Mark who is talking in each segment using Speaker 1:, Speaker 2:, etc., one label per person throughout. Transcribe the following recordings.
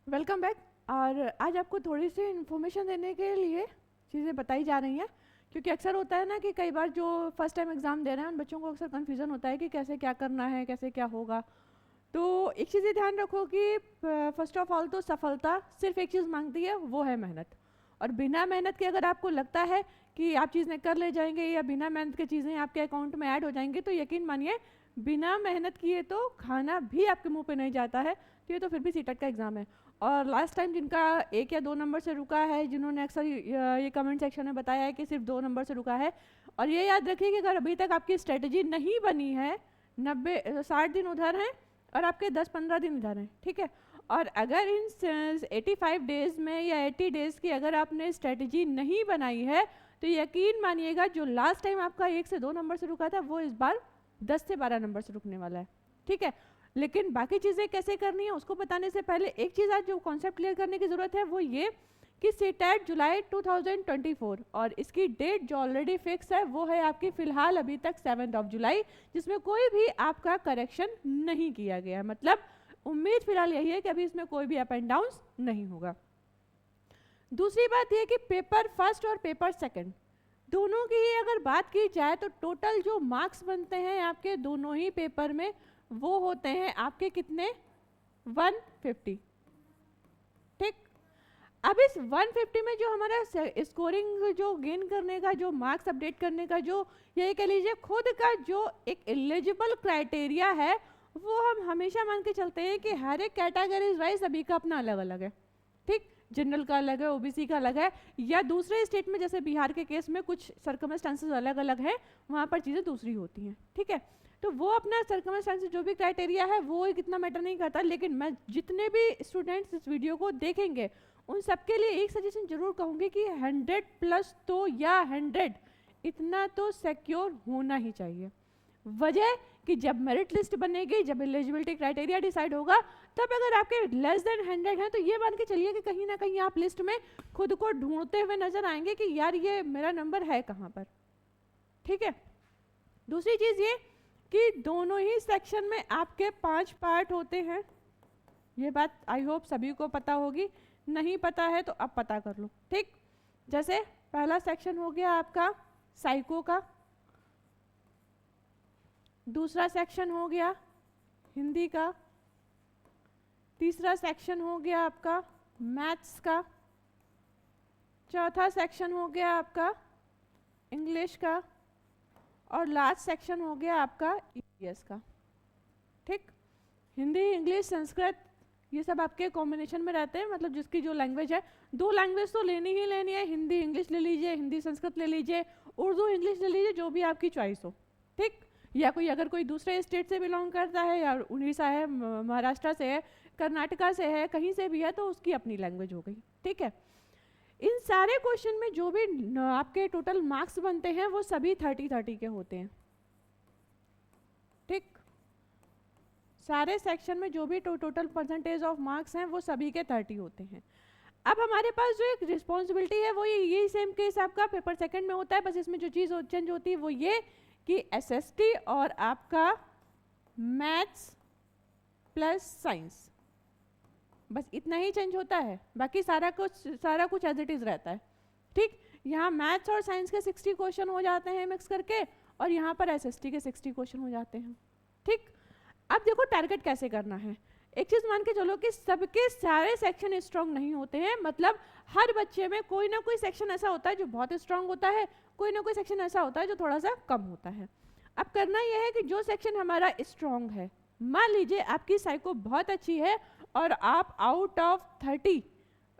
Speaker 1: Welcome back. और आज आपको थोड़ी सी इन्फॉर्मेशन देने के लिए चीज़ें बताई जा रही हैं, क्योंकि अक्सर होता है ना कि कई बार जो फर्स्ट टाइम एग्ज़ाम दे रहे हैं उन बच्चों को अक्सर कन्फ्यूज़न होता है कि कैसे क्या करना है, कैसे क्या होगा। तो एक चीज़ ये ध्यान रखो कि फर्स्ट ऑफ ऑल तो सफलता सिर्फ एक चीज़ मांगती है, वो है मेहनत। और बिना मेहनत के अगर आपको लगता है कि आप चीज़ें कर ले जाएंगे या बिना मेहनत के चीज़ें आपके अकाउंट में ऐड हो जाएंगी, तो यकीन मानिए बिना मेहनत किए तो खाना भी आपके मुंह पे नहीं जाता है। तो ये तो फिर भी सीटेट का एग्ज़ाम है। और लास्ट टाइम जिनका 1 या 2 नंबर से रुका है, जिन्होंने अक्सर ये कमेंट सेक्शन में बताया है कि सिर्फ 2 नंबर से रुका है, और ये याद रखिए कि अगर अभी तक आपकी स्ट्रेटजी नहीं बनी है, 60 दिन उधर हैं और आपके 10-15 दिन इधर हैं, ठीक है। और अगर इन 85 डेज में या 80 डेज की अगर आपने स्ट्रेटजी नहीं बनाई है, तो यकीन मानिएगा जो लास्ट टाइम आपका 1 से 2 नंबर से रुका था, वो इस बार 10 से 12 नंबर से रुकने वाला है, ठीक है। लेकिन बाकी चीज़ें कैसे करनी है उसको बताने से पहले एक चीज़ आज जो कॉन्सेप्ट क्लियर करने की ज़रूरत है, वो ये कि सीटेट जुलाई 2024 और इसकी डेट जो ऑलरेडी फिक्स है वो है आपकी फ़िलहाल अभी तक 7 जुलाई, जिसमें कोई भी आपका करेक्शन नहीं किया गया। मतलब उम्मीद फिलहाल यही है कि अभी इसमें कोई भी अप एंड डाउन नहीं होगा। दूसरी बात यह कि पेपर फर्स्ट और पेपर सेकंड दोनों की ही अगर बात की जाए तो टोटल जो मार्क्स बनते हैं आपके दोनों ही पेपर में, वो होते हैं आपके कितने, 150, ठीक। अब इस 150 में जो हमारा स्कोरिंग जो गेन करने का, जो मार्क्स अपडेट करने का, जो ये कह लीजिए खुद का जो एक एलिजिबल क्राइटेरिया है, वो हम हमेशा मान के चलते हैं कि हर एक कैटेगरीज वाइज सभी का अपना अलग अलग है, ठीक। जनरल का अलग है, ओबीसी का अलग है, या दूसरे स्टेट में जैसे बिहार के केस में कुछ सर्कमस्टांसेस अलग अलग हैं, वहाँ पर चीज़ें दूसरी होती हैं, ठीक है। तो वो अपना सर्कमस्टांसेस जो भी क्राइटेरिया है वो इतना मैटर नहीं करता। लेकिन मैं जितने भी स्टूडेंट्स इस वीडियो को देखेंगे उन सबके लिए एक सजेशन जरूर कहूँगी कि 100+ तो या 100 इतना तो सिक्योर होना ही चाहिए। वजह कि जब मेरिट लिस्ट बनेगी, जब एलिजिबिलिटी क्राइटेरिया डिसाइड होगा, तब अगर आपके लेस देन 100 हैं तो ये मान के चलिए कि कहीं ना कहीं आप लिस्ट में खुद को ढूंढते हुए नजर आएंगे कि यार ये मेरा नंबर है कहाँ पर, ठीक है। दूसरी चीज़ ये कि दोनों ही सेक्शन में आपके 5 पार्ट होते हैं। ये बात आई होप सभी को पता होगी, नहीं पता है तो अब पता कर लो, ठीक। जैसे पहला सेक्शन हो गया आपका साइको का, दूसरा सेक्शन हो गया हिंदी का, तीसरा सेक्शन हो गया आपका मैथ्स का, चौथा सेक्शन हो गया आपका इंग्लिश का, और लास्ट सेक्शन हो गया आपका ईवीएस का, ठीक। हिंदी, इंग्लिश, संस्कृत ये सब आपके कॉम्बिनेशन में रहते हैं, मतलब जिसकी जो लैंग्वेज है, 2 लैंग्वेज तो लेनी ही लेनी है। हिंदी इंग्लिश ले लीजिए, हिंदी संस्कृत ले लीजिए, उर्दू इंग्लिश ले लीजिए, जो भी आपकी चॉइस हो, ठीक। या कोई अगर कोई दूसरे स्टेट से बिलोंग करता है, या उड़ीसा है, महाराष्ट्र से है, कर्नाटका से है, कहीं से भी है, तो उसकी अपनी लैंग्वेज हो गई, ठीक है। इन सारे क्वेश्चन में जो भी आपके टोटल मार्क्स बनते हैं वो सभी 30-30 के होते हैं, ठीक। सारे सेक्शन में जो भी टोटल परसेंटेज ऑफ मार्क्स हैं वो सभी के 30 होते हैं। अब हमारे पास जो एक रिस्पॉन्सिबिलिटी है वो यही सेम केस आपका पेपर सेकंड में होता है, बस इसमें जो चीज़ चेंज होती है वो ये कि एसएसटी और आपका मैथ्स प्लस साइंस, बस इतना ही चेंज होता है। बाकी सारा कुछ एज इट इज़ रहता है, ठीक। यहाँ मैथ्स और साइंस के 60 क्वेश्चन हो जाते हैं मिक्स करके, और यहाँ पर एसएसटी के 60 क्वेश्चन हो जाते हैं, ठीक। अब देखो टारगेट कैसे करना है। एक चीज़ मान के चलो कि सबके सारे सेक्शन स्ट्रांग नहीं होते हैं, मतलब हर बच्चे में कोई ना कोई सेक्शन ऐसा होता है जो बहुत स्ट्रांग होता है, कोई ना कोई सेक्शन ऐसा होता है जो थोड़ा सा कम होता है। अब करना यह है कि जो सेक्शन हमारा स्ट्रांग है, मान लीजिए आपकी साइको बहुत अच्छी है और आप आउट ऑफ 30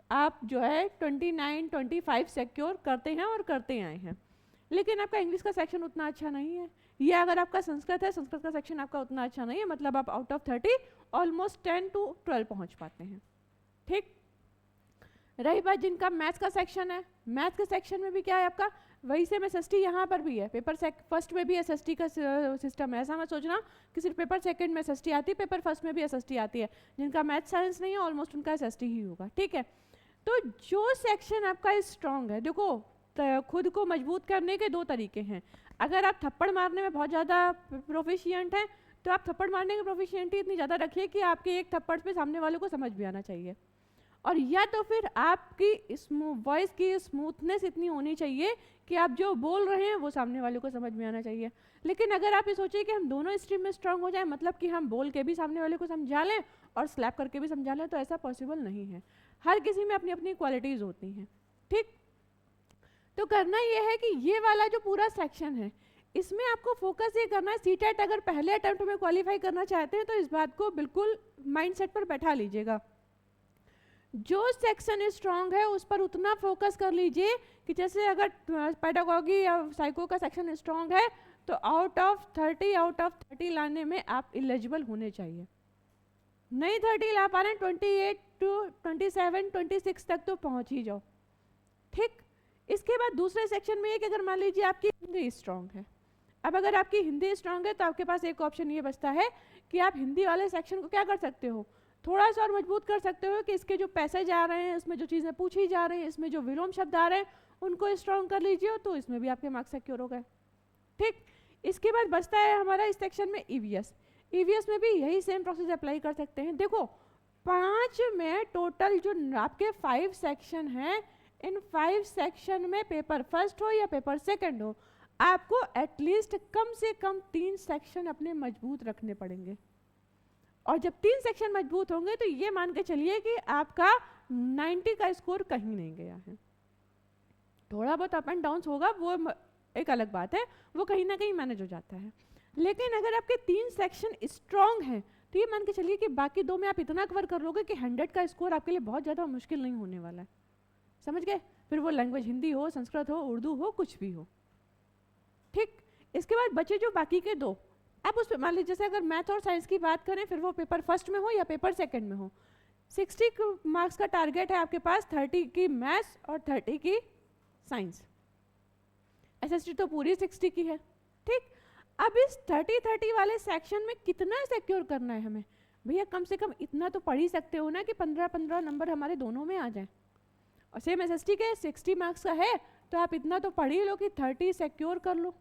Speaker 1: आप जो है 29-25 सिक्योर करते हैं और करते आए हैं, लेकिन आपका इंग्लिश का सेक्शन उतना अच्छा नहीं है, या अगर आपका संस्कृत है, संस्कृत का सेक्शन आपका उतना अच्छा नहीं है, मतलब आप आउट ऑफ 30 ऑलमोस्ट 10 to 12 पहुंच पाते हैं, ठीक। रही बात जिनका मैथ्स का सेक्शन है, मैथ्स के सेक्शन में भी क्या है आपका वही सेम एसएसटी यहाँ पर भी है, पेपर फर्स्ट में भी एसएसटी का सिस्टम है। ऐसा मत सोचना कि सिर्फ पेपर सेकंड में एसएसटी आती है, पेपर फर्स्ट में भी एसएसटी आती है। जिनका मैथ साइंस नहीं है ऑलमोस्ट उनका एसएसटी ही होगा, ठीक है। तो जो सेक्शन आपका स्ट्रांग है, देखो खुद को मजबूत करने के 2 तरीके हैं। अगर आप थप्पड़ मारने में बहुत ज़्यादा प्रोफिशिएंट हैं तो आप थप्पड़ मारने की प्रोफिशिएंटी इतनी ज़्यादा रखिए कि आपके एक थप्पड़ पे सामने वाले को समझ भी आना चाहिए। और या तो फिर आपकी वॉइस की स्मूथनेस इतनी होनी चाहिए कि आप जो बोल रहे हैं वो सामने वाले को समझ में आना चाहिए। लेकिन अगर आप ये सोचिए कि हम दोनों स्ट्रीम में स्ट्रांग हो जाए, मतलब कि हम बोल के भी सामने वाले को समझा लें और स्लैप करके भी समझा लें, तो ऐसा पॉसिबल नहीं है। हर किसी में अपनी अपनी क्वालिटीज़ होती हैं, ठीक। तो करना ये है कि ये वाला जो पूरा सेक्शन है इसमें आपको फोकस ये करना है। सीटेट अगर पहले अटेम्प्ट में क्वालिफाई करना चाहते हैं तो इस बात को बिल्कुल माइंडसेट पर बैठा लीजिएगा। जो सेक्शन स्ट्रांग है उस पर उतना फोकस कर लीजिए कि जैसे अगर पेडागॉजी या साइको का सेक्शन स्ट्रांग है तो आउट ऑफ 30 लाने में आप एलिजिबल होने चाहिए। नहीं 30 ला पा रहे हैं, 28 to 27 26 तक तो पहुंच ही जाओ, ठीक। इसके बाद दूसरे सेक्शन में कि अगर मान लीजिए आपकी हिंदी स्ट्रांग है, अब अगर आपकी हिंदी स्ट्रांग है तो आपके पास एक ऑप्शन ये बचता है कि आप हिंदी वाले सेक्शन को क्या कर सकते हो, थोड़ा सा और मजबूत कर सकते हो कि इसके जो पैसेज आ रहे हैं, इसमें जो चीज़ें पूछी जा रही हैं, इसमें जो विलोम शब्द आ रहे हैं उनको स्ट्रांग कर लीजिए, तो इसमें भी आपके मार्क्स सिक्योर हो गए, ठीक। इसके बाद बचता है हमारा इस सेक्शन में ईवीएस। ईवीएस में भी यही सेम प्रोसेस अप्लाई कर सकते हैं। देखो 5 में टोटल जो आपके 5 सेक्शन हैं, इन 5 सेक्शन में पेपर फर्स्ट हो या पेपर सेकंड हो, आपको एटलीस्ट कम से कम 3 सेक्शन अपने मजबूत रखने पड़ेंगे। और जब 3 सेक्शन मजबूत होंगे तो ये मान के चलिए कि आपका 90 का स्कोर कहीं नहीं गया है। थोड़ा बहुत अप एंड डाउन होगा, वो एक अलग बात है, वो कहीं ना कहीं मैनेज हो जाता है। लेकिन अगर आपके 3 सेक्शन स्ट्रांग हैं तो ये मान के चलिए कि बाकी 2 में आप इतना कवर कर लोगे कि 100 का स्कोर आपके लिए बहुत ज़्यादा मुश्किल नहीं होने वाला है। समझ गए? फिर वो लैंग्वेज हिंदी हो, संस्कृत हो, उर्दू हो, कुछ भी हो, ठीक। इसके बाद बचे जो बाकी के 2, अब उस पर मान लीजिए जैसे अगर मैथ और साइंस की बात करें, फिर वो पेपर फर्स्ट में हो या पेपर सेकंड में हो, 60 मार्क्स का टारगेट है आपके पास, 30 की मैथ्स और 30 की साइंस। एसएसटी तो पूरी 60 की है, ठीक। अब इस 30-30 वाले सेक्शन में कितना सिक्योर करना है हमें? भैया कम से कम इतना तो पढ़ ही सकते हो ना कि 15-15 नंबर हमारे दोनों में आ जाए। और सेम एसएसटी के 60 मार्क्स का है तो आप इतना तो पढ़ ही लो कि 30 सिक्योर कर लो।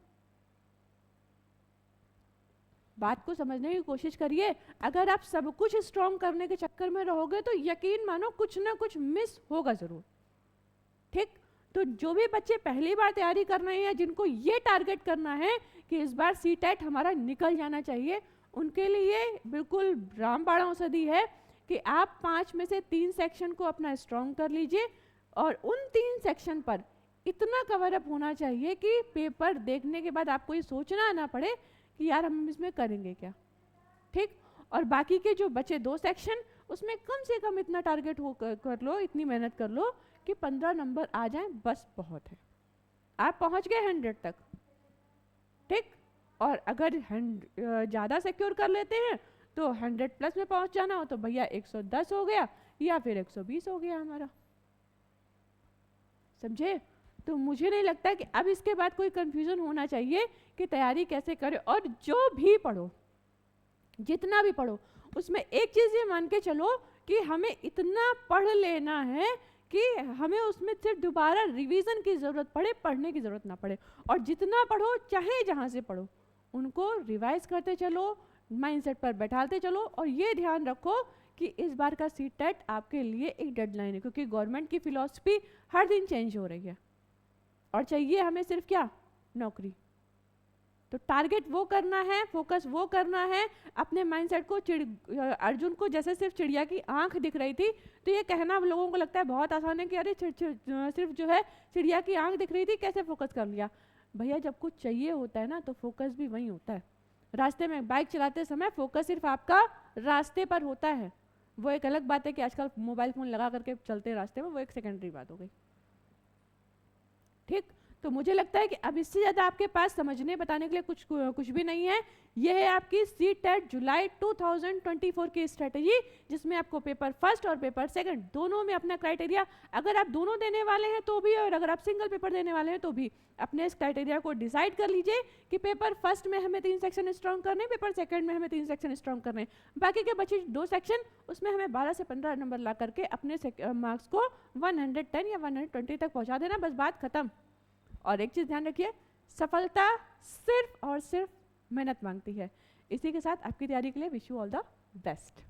Speaker 1: बात को समझने की कोशिश करिए। अगर आप सब कुछ स्ट्रॉन्ग करने के चक्कर में रहोगे तो यकीन मानो कुछ ना कुछ मिस होगा जरूर, ठीक। तो जो भी बच्चे पहली बार तैयारी कर रहे हैं, जिनको ये टारगेट करना है कि इस बार सीटेट हमारा निकल जाना चाहिए, उनके लिए बिल्कुल रामबाण औषधि है कि आप 5 में से 3 सेक्शन को अपना स्ट्रॉन्ग कर लीजिए और उन 3 सेक्शन पर इतना कवर अप होना चाहिए कि पेपर देखने के बाद आपको ये सोचना ना पड़े कि यार हम इसमें करेंगे क्या, ठीक। और बाकी के जो बचे 2 सेक्शन उसमें कम से कम इतना टारगेट हो कर लो, इतनी मेहनत कर लो कि 15 नंबर आ जाएं, बस बहुत है। आप पहुंच गए 100 तक, ठीक। और अगर ज़्यादा सिक्योर कर लेते हैं तो 100 प्लस में पहुंच जाना हो तो भैया 110 हो गया या फिर 120 हो गया हमारा, समझे? तो मुझे नहीं लगता कि अब इसके बाद कोई कंफ्यूजन होना चाहिए कि तैयारी कैसे करें। और जो भी पढ़ो, जितना भी पढ़ो, उसमें एक चीज़ ये मान के चलो कि हमें इतना पढ़ लेना है कि हमें उसमें सिर्फ दोबारा रिवीजन की ज़रूरत पड़े, पढ़ने की ज़रूरत ना पड़े। और जितना पढ़ो, चाहे जहाँ से पढ़ो, उनको रिवाइज करते चलो, माइंडसेट पर बैठाते चलो। और ये ध्यान रखो कि इस बार का सीटेट आपके लिए एक डेडलाइन है, क्योंकि गवर्नमेंट की फिलॉसफी हर दिन चेंज हो रही है और चाहिए हमें सिर्फ क्या? नौकरी। तो टारगेट वो करना है, फोकस वो करना है। अपने माइंडसेट को अर्जुन को जैसे सिर्फ चिड़िया की आंख दिख रही थी, तो ये कहना लोगों को लगता है बहुत आसान है कि अरे सिर्फ जो है चिड़िया की आंख दिख रही थी, कैसे फोकस कर लिया? भैया जब कुछ चाहिए होता है ना तो फोकस भी वहीं होता है। रास्ते में बाइक चलाते समय फोकस सिर्फ आपका रास्ते पर होता है। वो एक अलग बात है कि आजकल मोबाइल फोन लगा करके चलते रास्ते में, वो एक सेकेंडरी बात हो गई, ठीक। तो मुझे लगता है कि अब इससे ज़्यादा आपके पास समझने बताने के लिए कुछ भी नहीं है। यह है आपकी सीटेट जुलाई 2024 की स्ट्रेटजी, जिसमें आपको पेपर फर्स्ट और पेपर सेकंड दोनों में अपना क्राइटेरिया, अगर आप दोनों देने वाले हैं तो भी और अगर आप सिंगल पेपर देने वाले हैं तो भी, अपने इस क्राइटेरिया को डिसाइड कर लीजिए कि पेपर फर्स्ट में हमें 3 सेक्शन स्ट्रॉन्ग करने, पेपर सेकंड में हमें 3 सेक्शन स्ट्रॉन्ग करने, बाकी के बचे 2 सेक्शन उसमें हमें 12 से 15 नंबर ला करके अपने मार्क्स को 110 या 120 तक पहुँचा देना, बस बात खत्म। और एक चीज़ ध्यान रखिए, सफलता सिर्फ और सिर्फ मेहनत मांगती है। इसी के साथ आपकी तैयारी के लिए wish you all the best.